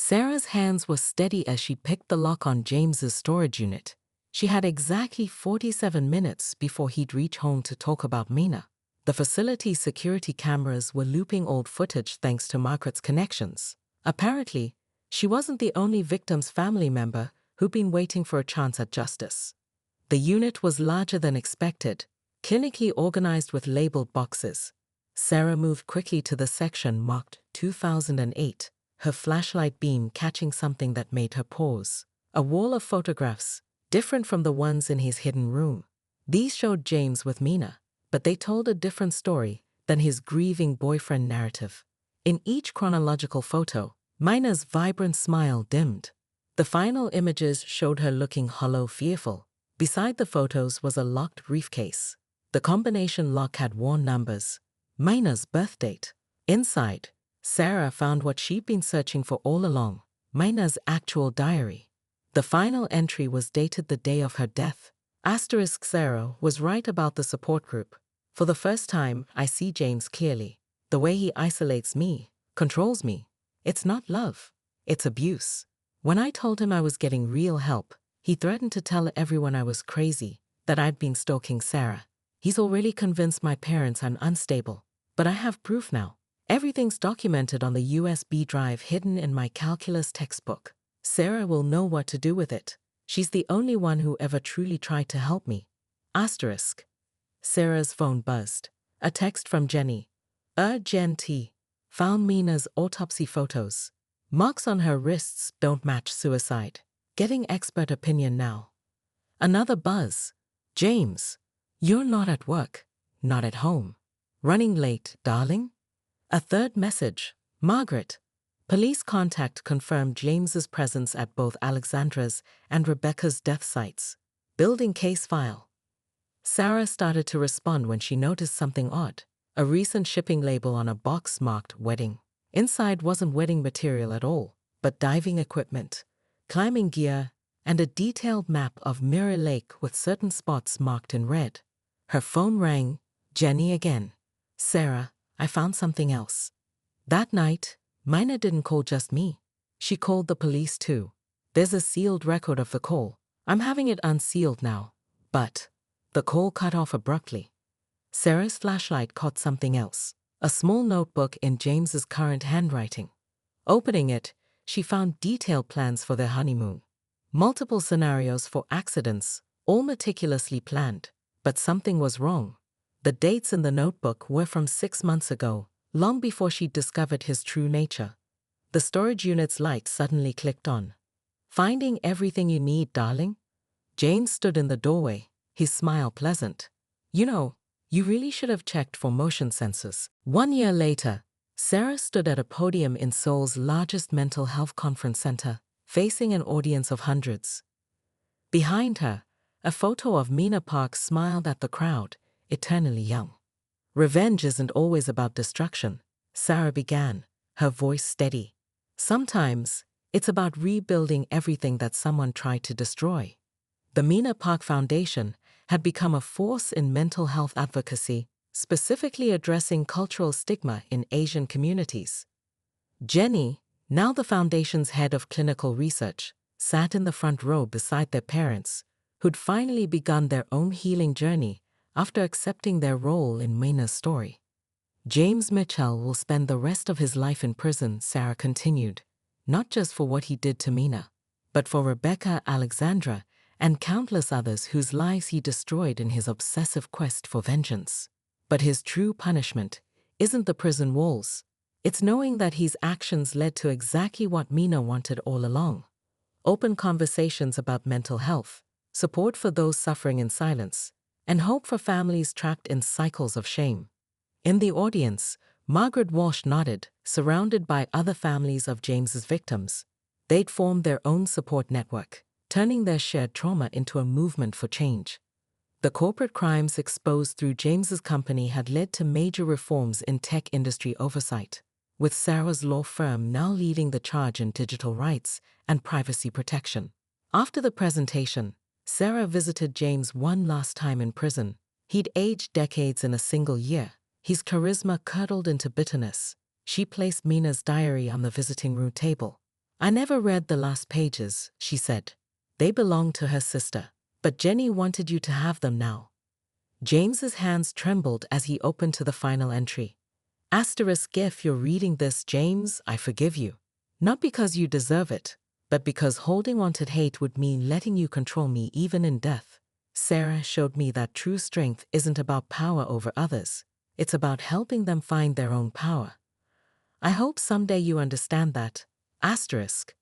Sarah's hands were steady as she picked the lock on James's storage unit. She had exactly 47 minutes before he'd reach home to talk about Mina. The facility's security cameras were looping old footage thanks to Margaret's connections. Apparently, she wasn't the only victim's family member who'd been waiting for a chance at justice. The unit was larger than expected, clinically organized with labeled boxes. Sarah moved quickly to the section marked 2008, her flashlight beam catching something that made her pause. A wall of photographs, different from the ones in his hidden room. These showed James with Mina, but they told a different story than his grieving boyfriend narrative. In each chronological photo, Mina's vibrant smile dimmed. The final images showed her looking hollow, fearful. Beside the photos was a locked briefcase. The combination lock had worn numbers. Mina's birth date. Inside, Sarah found what she'd been searching for all along, Mina's actual diary. The final entry was dated the day of her death. Asterisk Sarah was right about the support group. For the first time, I see James clearly. The way he isolates me, controls me. It's not love. It's abuse. When I told him I was getting real help, he threatened to tell everyone I was crazy, that I'd been stalking Sarah. He's already convinced my parents I'm unstable. But I have proof now. Everything's documented on the USB drive hidden in my calculus textbook. Sarah will know what to do with it. She's the only one who ever truly tried to help me. Asterisk. Sarah's phone buzzed. A text from Jenny. Jen T. Found Mina's autopsy photos. Marks on her wrists don't match suicide. Getting expert opinion now. Another buzz. James. You're not at work. Not at home. Running late, darling? A third message. Margaret. Police contact confirmed James's presence at both Alexandra's and Rebecca's death sites. Building case file. Sarah started to respond when she noticed something odd. A recent shipping label on a box marked wedding. Inside wasn't wedding material at all, but diving equipment, climbing gear, and a detailed map of Mirror Lake with certain spots marked in red. Her phone rang. Jenny again. Sarah, I found something else. That night, Mina didn't call just me. She called the police too. There's a sealed record of the call. I'm having it unsealed now. But the call cut off abruptly. Sarah's flashlight caught something else. A small notebook in James's current handwriting. Opening it, she found detailed plans for their honeymoon. Multiple scenarios for accidents, all meticulously planned. But something was wrong. The dates in the notebook were from 6 months ago, long before she discovered his true nature. The storage unit's light suddenly clicked on. Finding everything you need, darling? James stood in the doorway, his smile pleasant. You know, you really should have checked for motion sensors. 1 year later, Sarah stood at a podium in Seoul's largest mental health conference center, facing an audience of hundreds. Behind her, a photo of Mina Park smiled at the crowd, eternally young. Revenge isn't always about destruction, Sarah began, her voice steady. Sometimes, it's about rebuilding everything that someone tried to destroy. The Mina Park Foundation had become a force in mental health advocacy, specifically addressing cultural stigma in Asian communities. Jenny, now the foundation's head of clinical research, sat in the front row beside their parents, who'd finally begun their own healing journey after accepting their role in Mina's story. James Mitchell will spend the rest of his life in prison, Sarah continued, not just for what he did to Mina, but for Rebecca, Alexandra, and countless others whose lives he destroyed in his obsessive quest for vengeance. But his true punishment isn't the prison walls. It's knowing that his actions led to exactly what Mina wanted all along. Open conversations about mental health, support for those suffering in silence, and hope for families trapped in cycles of shame. In the audience, Margaret Walsh nodded, surrounded by other families of James's victims. They'd formed their own support network, turning their shared trauma into a movement for change. The corporate crimes exposed through James's company had led to major reforms in tech industry oversight, with Sarah's law firm now leading the charge in digital rights and privacy protection. After the presentation, Sarah visited James one last time in prison. He'd aged decades in a single year, his charisma curdled into bitterness. She placed Mina's diary on the visiting room table. I never read the last pages, she said. They belonged to her sister. But Jenny wanted you to have them now. James's hands trembled as he opened to the final entry. Asterisk, if you're reading this, James, I forgive you. Not because you deserve it, but because holding on to hate would mean letting you control me even in death. Sarah showed me that true strength isn't about power over others. It's about helping them find their own power. I hope someday you understand that. Asterisk.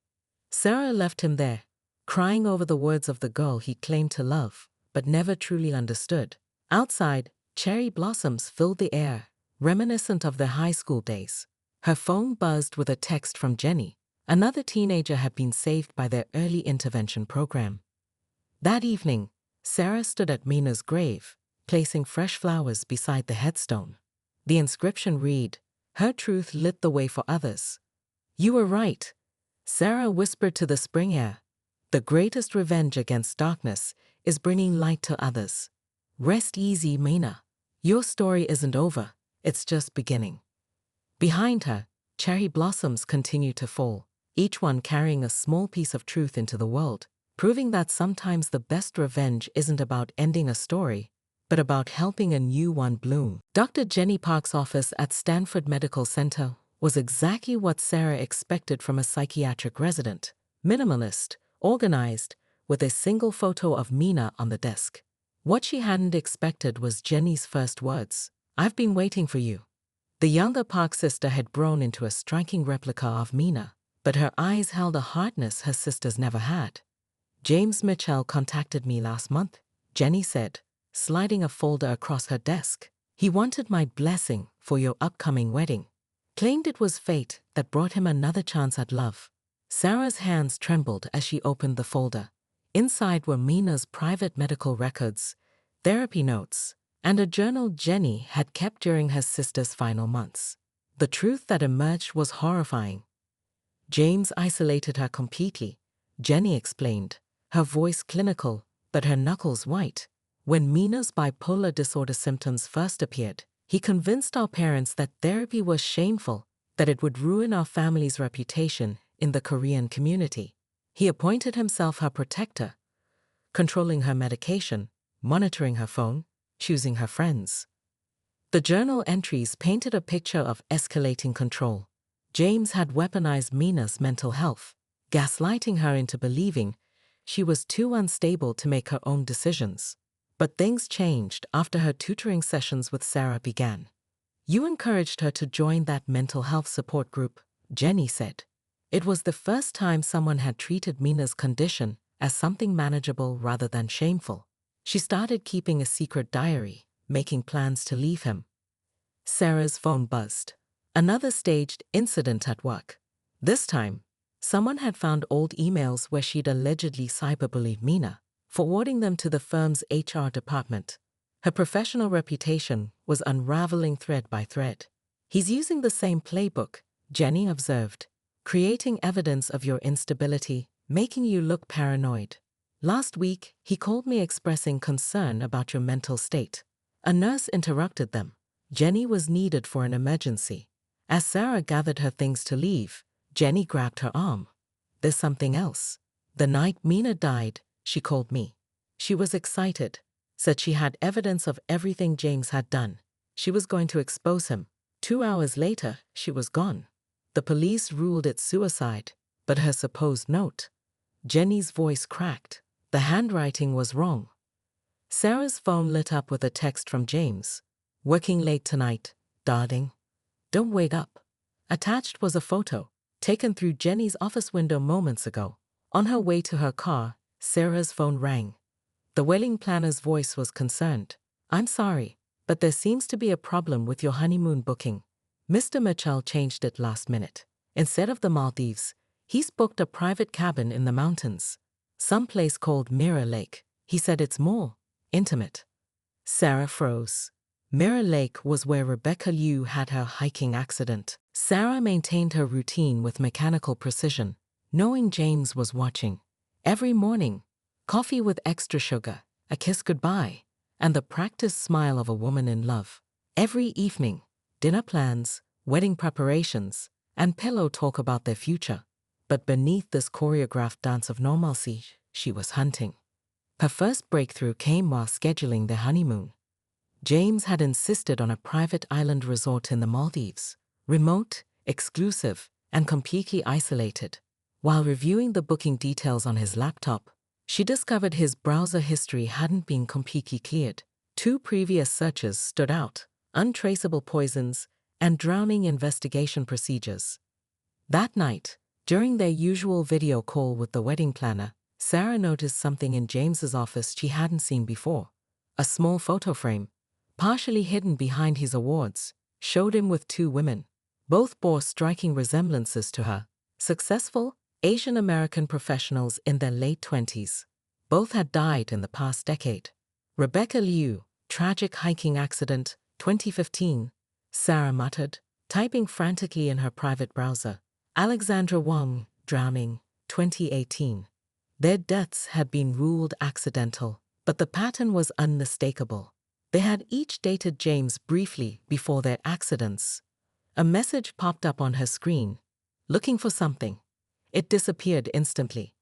Sarah left him there, crying over the words of the girl he claimed to love, but never truly understood. Outside, cherry blossoms filled the air, reminiscent of their high school days. Her phone buzzed with a text from Jenny. Another teenager had been saved by their early intervention program. That evening, Sarah stood at Mina's grave, placing fresh flowers beside the headstone. The inscription read, "Her truth lit the way for others." "You were right," Sarah whispered to the spring air. "The greatest revenge against darkness is bringing light to others." Rest easy, Mina. Your story isn't over, it's just beginning. Behind her, cherry blossoms continued to fall, each one carrying a small piece of truth into the world, proving that sometimes the best revenge isn't about ending a story, but about helping a new one bloom. Dr. Jenny Park's office at Stanford Medical Center was exactly what Sarah expected from a psychiatric resident. Minimalist, organized, with a single photo of Mina on the desk. What she hadn't expected was Jenny's first words. "I've been waiting for you." The younger Park sister had grown into a striking replica of Mina, but her eyes held a hardness her sisters never had. "James Mitchell contacted me last month," Jenny said, sliding a folder across her desk. "He wanted my blessing for your upcoming wedding. Claimed it was fate that brought him another chance at love." Sarah's hands trembled as she opened the folder. Inside were Mina's private medical records, therapy notes, and a journal Jenny had kept during her sister's final months. The truth that emerged was horrifying. "James isolated her completely," Jenny explained, her voice clinical, but her knuckles white. "When Mina's bipolar disorder symptoms first appeared, he convinced our parents that therapy was shameful, that it would ruin our family's reputation in the Korean community. He appointed himself her protector, controlling her medication, monitoring her phone, choosing her friends." The journal entries painted a picture of escalating control. James had weaponized Mina's mental health, gaslighting her into believing she was too unstable to make her own decisions. But things changed after her tutoring sessions with Sarah began. "You encouraged her to join that mental health support group," Jenny said. It was the first time someone had treated Mina's condition as something manageable rather than shameful. She started keeping a secret diary, making plans to leave him. Sarah's phone buzzed. Another staged incident at work. This time, someone had found old emails where she'd allegedly cyberbullied Mina, forwarding them to the firm's HR department. Her professional reputation was unraveling thread by thread. "He's using the same playbook," Jenny observed, "creating evidence of your instability, making you look paranoid. Last week, he called me expressing concern about your mental state." A nurse interrupted them. Jenny was needed for an emergency. As Sarah gathered her things to leave, Jenny grabbed her arm. "There's something else. The night Mina died, she called me. She was excited, said she had evidence of everything James had done. She was going to expose him. 2 hours later, she was gone. The police ruled it suicide, but her supposed note." Jenny's voice cracked. The handwriting was wrong. Sarah's phone lit up with a text from James. "Working late tonight, darling. Don't wait up." Attached was a photo, taken through Jenny's office window moments ago. On her way to her car, Sarah's phone rang. The wedding planner's voice was concerned. "I'm sorry, but there seems to be a problem with your honeymoon booking. Mr. Mitchell changed it last minute. Instead of the Maldives, he's booked a private cabin in the mountains. Someplace called Mirror Lake. He said it's more intimate." Sarah froze. Mirror Lake was where Rebecca Liu had her hiking accident. Sarah maintained her routine with mechanical precision, knowing James was watching. Every morning, coffee with extra sugar, a kiss goodbye, and the practiced smile of a woman in love. Every evening, dinner plans, wedding preparations, and pillow talk about their future. But beneath this choreographed dance of normalcy, she was hunting. Her first breakthrough came while scheduling their honeymoon. James had insisted on a private island resort in the Maldives, remote, exclusive, and completely isolated. While reviewing the booking details on his laptop, she discovered his browser history hadn't been completely cleared. 2 previous searches stood out: untraceable poisons and drowning investigation procedures. That night, during their usual video call with the wedding planner, Sarah noticed something in James's office she hadn't seen before. A small photo frame, partially hidden behind his awards, showed him with 2 women. Both bore striking resemblances to her: successful Asian American professionals in their late 20s. Both had died in the past decade. Rebecca Liu, tragic hiking accident, 2015, Sarah muttered, typing frantically in her private browser. Alexandra Wang, drowning, 2018. Their deaths had been ruled accidental, but the pattern was unmistakable. They had each dated James briefly before their accidents. A message popped up on her screen, looking for something. It disappeared instantly.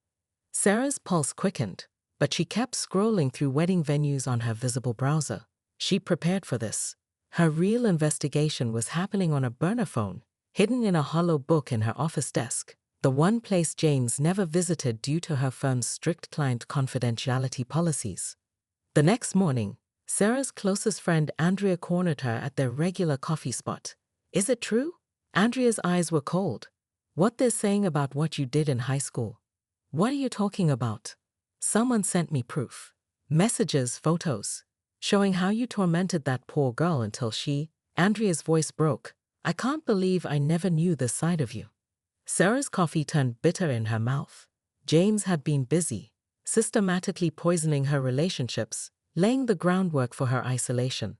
Sarah's pulse quickened, but she kept scrolling through wedding venues on her visible browser. She prepared for this. Her real investigation was happening on a burner phone, hidden in a hollow book in her office desk, the one place James never visited due to her firm's strict client confidentiality policies. The next morning, Sarah's closest friend Andrea cornered her at their regular coffee spot. "Is it true?" Andrea's eyes were cold. "What they're saying about what you did in high school? What are you talking about?" "Someone sent me proof. Messages, photos, showing how you tormented that poor girl until she—" Andrea's voice broke. "I can't believe I never knew this side of you." Sarah's coffee turned bitter in her mouth. James had been busy, systematically poisoning her relationships, laying the groundwork for her isolation.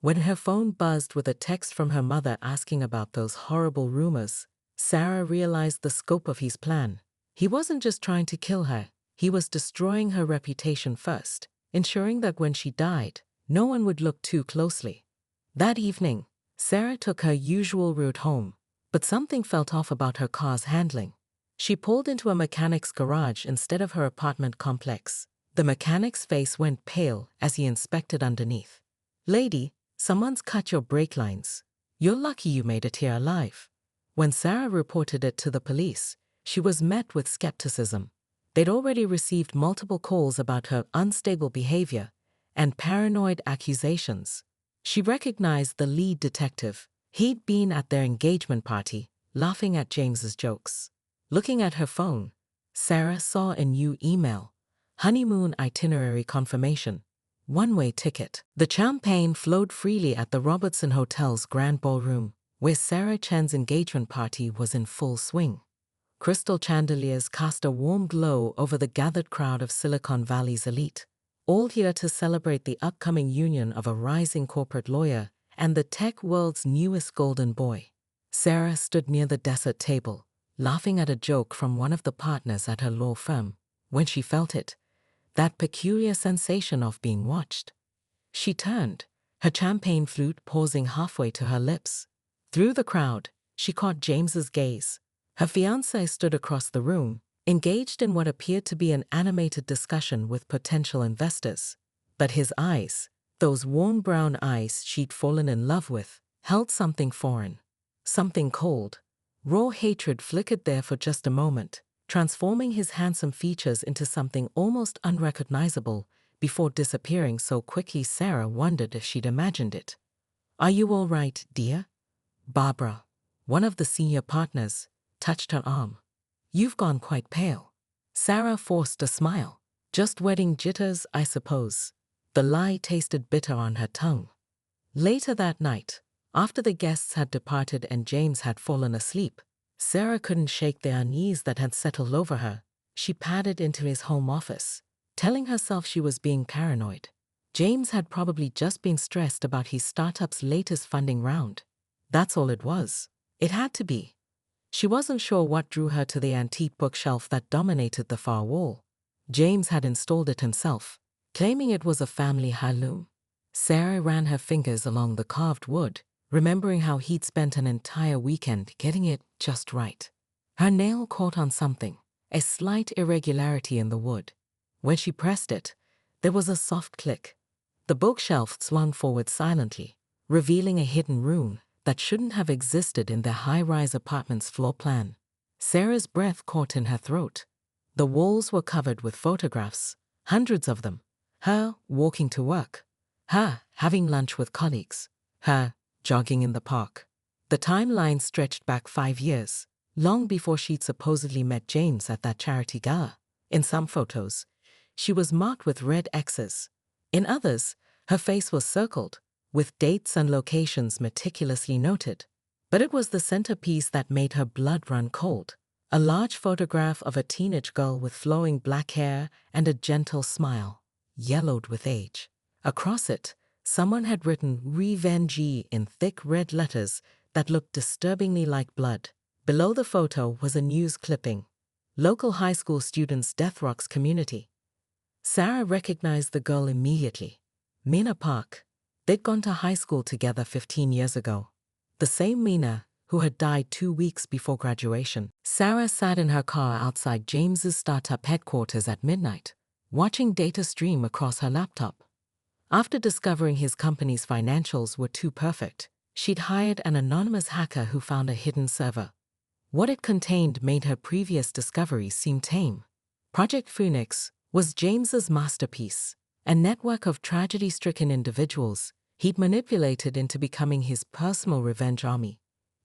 When her phone buzzed with a text from her mother asking about those horrible rumors, Sarah realized the scope of his plan. He wasn't just trying to kill her, he was destroying her reputation first, ensuring that when she died, no one would look too closely. That evening, Sarah took her usual route home, but something felt off about her car's handling. She pulled into a mechanic's garage instead of her apartment complex. The mechanic's face went pale as he inspected underneath. "Lady, someone's cut your brake lines. You're lucky you made it here alive." When Sarah reported it to the police, she was met with skepticism. They'd already received multiple calls about her unstable behavior and paranoid accusations. She recognized the lead detective. He'd been at their engagement party, laughing at James's jokes. Looking at her phone, Sarah saw a new email: honeymoon itinerary confirmation, one-way ticket. The champagne flowed freely at the Robertson Hotel's Grand Ballroom, where Sarah Chen's engagement party was in full swing. Crystal chandeliers cast a warm glow over the gathered crowd of Silicon Valley's elite, all here to celebrate the upcoming union of a rising corporate lawyer and the tech world's newest golden boy. Sarah stood near the dessert table, laughing at a joke from one of the partners at her law firm, when she felt it, that peculiar sensation of being watched. She turned, her champagne flute pausing halfway to her lips. Through the crowd, she caught James's gaze. Her fiancé stood across the room, engaged in what appeared to be an animated discussion with potential investors. But his eyes, those warm brown eyes she'd fallen in love with, held something foreign, something cold. Raw hatred flickered there for just a moment, transforming his handsome features into something almost unrecognizable before disappearing so quickly Sarah wondered if she'd imagined it. "Are you all right, dear?" Barbara, one of the senior partners, touched her arm. "You've gone quite pale." Sarah forced a smile. "Just wedding jitters, I suppose." The lie tasted bitter on her tongue. Later that night, after the guests had departed and James had fallen asleep, Sarah couldn't shake the unease that had settled over her. She padded into his home office, telling herself she was being paranoid. James had probably just been stressed about his startup's latest funding round. That's all it was. It had to be. She wasn't sure what drew her to the antique bookshelf that dominated the far wall. James had installed it himself, claiming it was a family heirloom. Sarah ran her fingers along the carved wood, remembering how he'd spent an entire weekend getting it just right. Her nail caught on something, a slight irregularity in the wood. When she pressed it, there was a soft click. The bookshelf swung forward silently, revealing a hidden room that shouldn't have existed in their high-rise apartment's floor plan. Sarah's breath caught in her throat. The walls were covered with photographs, hundreds of them. Her walking to work, her having lunch with colleagues, her jogging in the park. The timeline stretched back 5 years, long before she'd supposedly met James at that charity gala. In some photos, she was marked with red X's. In others, her face was circled, with dates and locations meticulously noted. But it was the centerpiece that made her blood run cold. A large photograph of a teenage girl with flowing black hair and a gentle smile, yellowed with age. Across it, someone had written "Revenge" in thick red letters that looked disturbingly like blood. Below the photo was a news clipping. Local high school students' Death Rocks community. Sarah recognized the girl immediately. Mina Park. They'd gone to high school together 15 years ago. The same Mina who had died 2 weeks before graduation. Sarah sat in her car outside James's startup headquarters at midnight, watching data stream across her laptop. After discovering his company's financials were too perfect, she'd hired an anonymous hacker who found a hidden server. What it contained made her previous discoveries seem tame. Project Phoenix was James's masterpiece, a network of tragedy-stricken individuals he'd manipulated into becoming his personal revenge army.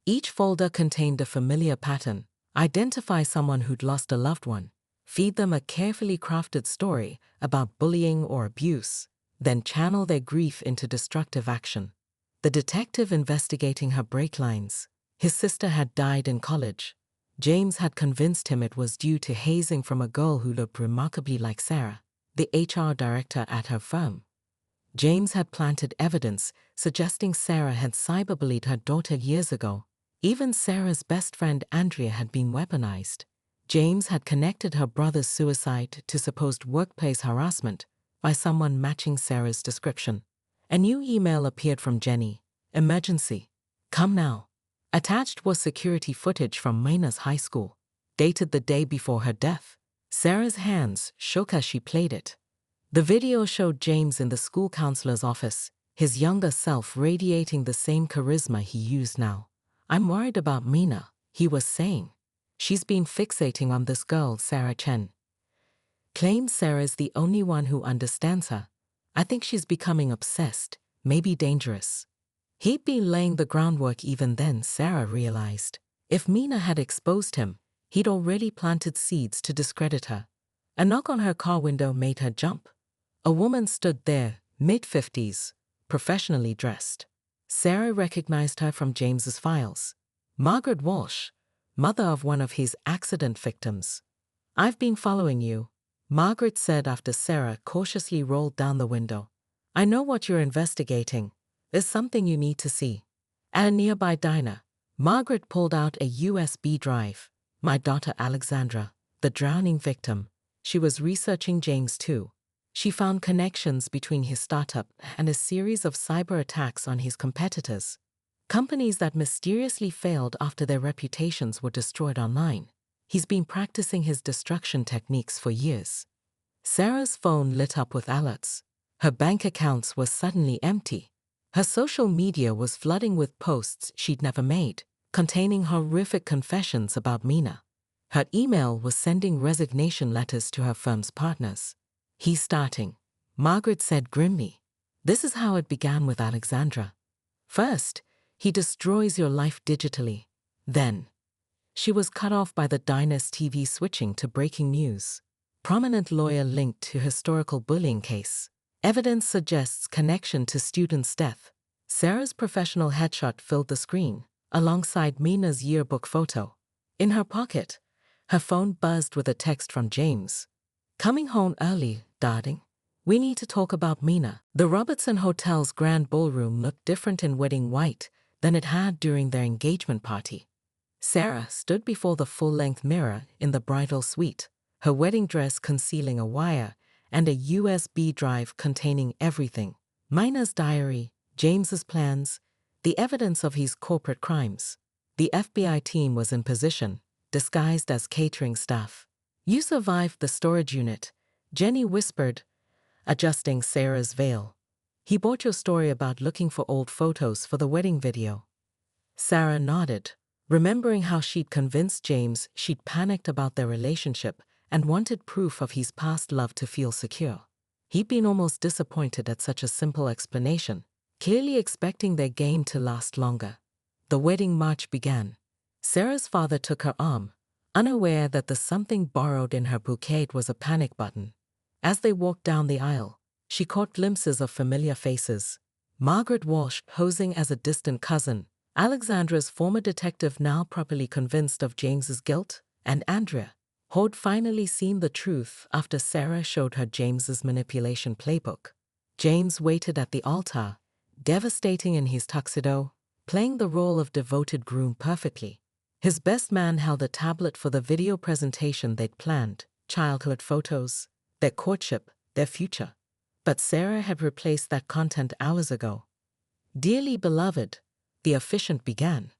Each folder contained a familiar pattern: identify someone who'd lost a loved one, feed them a carefully crafted story about bullying or abuse, then channel their grief into destructive action. The detective investigating her break lines. His sister had died in college. James had convinced him it was due to hazing from a girl who looked remarkably like Sarah, the HR director at her firm. James had planted evidence suggesting Sarah had cyberbullied her daughter years ago. Even Sarah's best friend Andrea had been weaponized. James had connected her brother's suicide to supposed workplace harassment by someone matching Sarah's description. A new email appeared from Jenny. Emergency. Come now. Attached was security footage from Mina's high school, dated the day before her death. Sarah's hands shook as she played it. The video showed James in the school counselor's office, his younger self radiating the same charisma he used now. I'm worried about Mina, he was saying. She's been fixating on this girl, Sarah Chen. Claims Sarah's the only one who understands her. I think she's becoming obsessed, maybe dangerous. He'd been laying the groundwork even then, Sarah realized. If Mina had exposed him, he'd already planted seeds to discredit her. A knock on her car window made her jump. A woman stood there, mid-50s, professionally dressed. Sarah recognized her from James's files. Margaret Walsh, mother of one of his accident victims. I've been following you, Margaret said after Sarah cautiously rolled down the window. I know what you're investigating. There's something you need to see. At a nearby diner, Margaret pulled out a USB drive. My daughter Alexandra, the drowning victim. She was researching James too. She found connections between his startup and a series of cyber attacks on his competitors. Companies that mysteriously failed after their reputations were destroyed online. He's been practicing his destruction techniques for years. Sarah's phone lit up with alerts. Her bank accounts were suddenly empty. Her social media was flooding with posts she'd never made, containing horrific confessions about Mina. Her email was sending resignation letters to her firm's partners. He's starting, Margaret said grimly. This is how it began with Alexandra. First, he destroys your life digitally. Then, she was cut off by the diner's TV switching to breaking news. Prominent lawyer linked to historical bullying case. Evidence suggests connection to student's death. Sarah's professional headshot filled the screen, alongside Mina's yearbook photo. In her pocket, her phone buzzed with a text from James. Coming home early, darling. We need to talk about Mina. The Robertson Hotel's grand ballroom looked different in wedding white than it had during their engagement party. Sarah stood before the full-length mirror in the bridal suite, her wedding dress concealing a wire and a USB drive containing everything. Mina's diary, James's plans, the evidence of his corporate crimes. The FBI team was in position, disguised as catering staff. "You survived the storage unit," Jenny whispered, adjusting Sarah's veil. "He bought your story about looking for old photos for the wedding video." Sarah nodded, remembering how she'd convinced James she'd panicked about their relationship and wanted proof of his past love to feel secure. He'd been almost disappointed at such a simple explanation, clearly expecting their game to last longer. The wedding march began. Sarah's father took her arm, unaware that the something borrowed in her bouquet was a panic button. As they walked down the aisle, she caught glimpses of familiar faces. Margaret Walsh posing as a distant cousin, Alexandra's former detective now properly convinced of James's guilt, and Andrea, who'd finally seen the truth after Sarah showed her James's manipulation playbook. James waited at the altar, devastating in his tuxedo, playing the role of devoted groom perfectly. His best man held a tablet for the video presentation they'd planned, childhood photos, their courtship, their future. But Sarah had replaced that content hours ago. "Dearly beloved," the officiant began.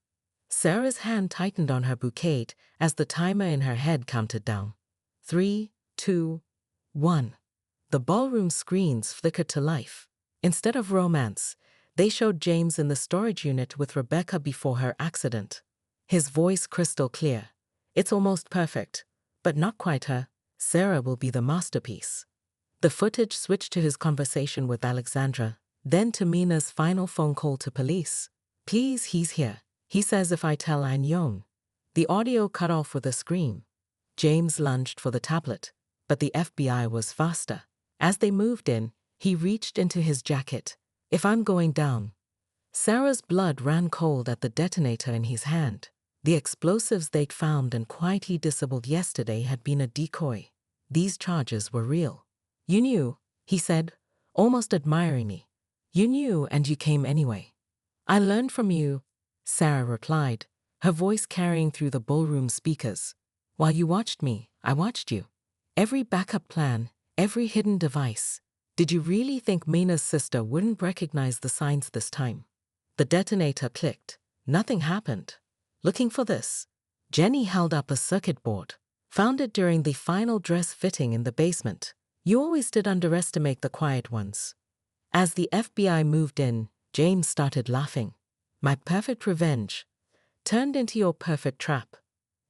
Sarah's hand tightened on her bouquet as the timer in her head counted down. 3, 2, 1. The ballroom screens flickered to life. Instead of romance, they showed James in the storage unit with Rebecca before her accident. His voice crystal clear. "It's almost perfect, but not quite her. Sarah will be the masterpiece." The footage switched to his conversation with Alexandra, then to Mina's final phone call to police. "Please, he's here. He says if I tell I'm young." The audio cut off with a scream. James lunged for the tablet, but the FBI was faster. As they moved in, he reached into his jacket. "If I'm going down." Sarah's blood ran cold at the detonator in his hand. The explosives they'd found and quietly disabled yesterday had been a decoy. These charges were real. "You knew," he said, almost admiringly. "You knew and you came anyway." "I learned from you," Sarah replied, her voice carrying through the ballroom speakers. "While you watched me, I watched you. Every backup plan, every hidden device. Did you really think Mina's sister wouldn't recognize the signs this time?" The detonator clicked. Nothing happened. "Looking for this?" Jenny held up a circuit board. "Found it during the final dress fitting in the basement. You always did underestimate the quiet ones." As the FBI moved in, James started laughing. "My perfect revenge turned into your perfect trap."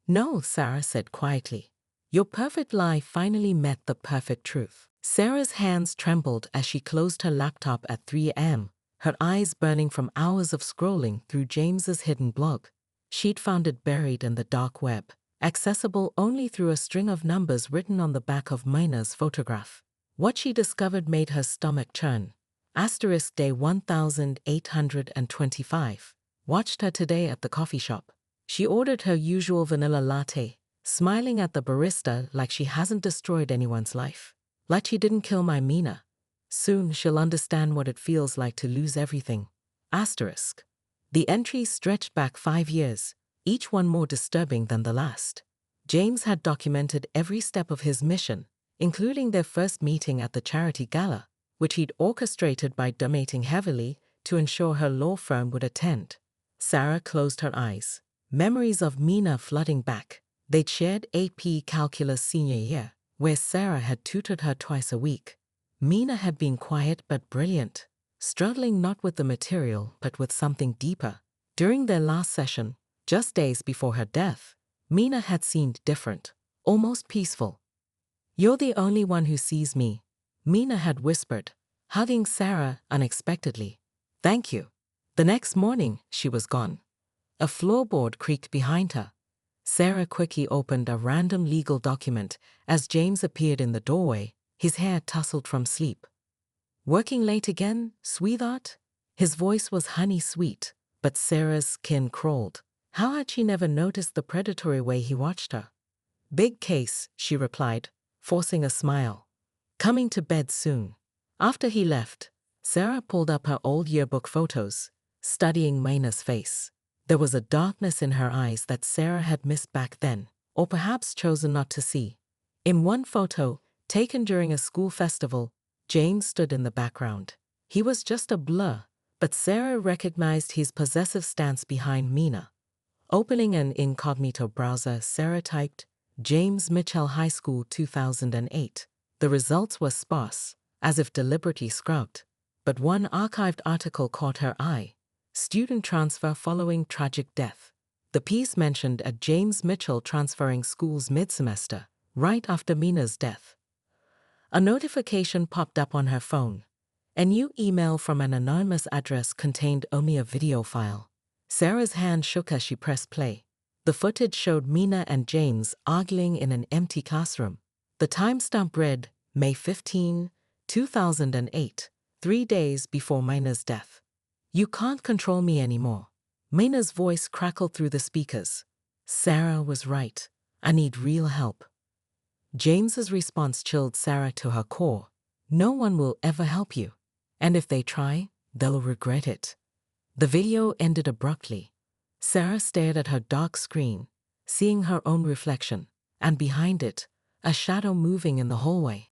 "No," Sarah said quietly. "Your perfect lie finally met the perfect truth." Sarah's hands trembled as she closed her laptop at 3 a.m., her eyes burning from hours of scrolling through James's hidden blog. She'd found it buried in the dark web, accessible only through a string of numbers written on the back of Mina's photograph. What she discovered made her stomach churn. Asterisk day 1825. Watched her today at the coffee shop. She ordered her usual vanilla latte, smiling at the barista like she hasn't destroyed anyone's life. Like she didn't kill my Mina. Soon she'll understand what it feels like to lose everything. Asterisk. The entries stretched back 5 years, each one more disturbing than the last. James had documented every step of his mission, including their first meeting at the charity gala, which he'd orchestrated by donating heavily to ensure her law firm would attend. Sarah closed her eyes. Memories of Mina flooding back. They'd shared AP Calculus senior year, where Sarah had tutored her twice a week. Mina had been quiet but brilliant, struggling not with the material but with something deeper. During their last session, just days before her death, Mina had seemed different, almost peaceful. "You're the only one who sees me," Mina had whispered, hugging Sarah unexpectedly. "Thank you." The next morning, she was gone. A floorboard creaked behind her. Sarah quickly opened a random legal document as James appeared in the doorway, his hair tousled from sleep. "Working late again, sweetheart?" His voice was honey sweet, but Sarah's skin crawled. How had she never noticed the predatory way he watched her? "Big case," she replied, forcing a smile. "Coming to bed soon." After he left, Sarah pulled up her old yearbook photos, studying Mina's face. There was a darkness in her eyes that Sarah had missed back then, or perhaps chosen not to see. In one photo, taken during a school festival, James stood in the background. He was just a blur, but Sarah recognized his possessive stance behind Mina. Opening an incognito browser, Sarah typed, James Mitchell High School 2008. The results were sparse, as if deliberately scrubbed. But one archived article caught her eye. Student transfer following tragic death. The piece mentioned a James Mitchell transferring schools mid-semester, right after Mina's death. A notification popped up on her phone. A new email from an anonymous address contained only a video file. Sarah's hand shook as she pressed play. The footage showed Mina and James arguing in an empty classroom. The timestamp read, May 15, 2008, 3 days before Mina's death. You can't control me anymore. Mina's voice crackled through the speakers. Sarah was right. I need real help. James's response chilled Sarah to her core. No one will ever help you. And if they try, they'll regret it. The video ended abruptly. Sarah stared at her dark screen, seeing her own reflection, and behind it, a shadow moving in the hallway.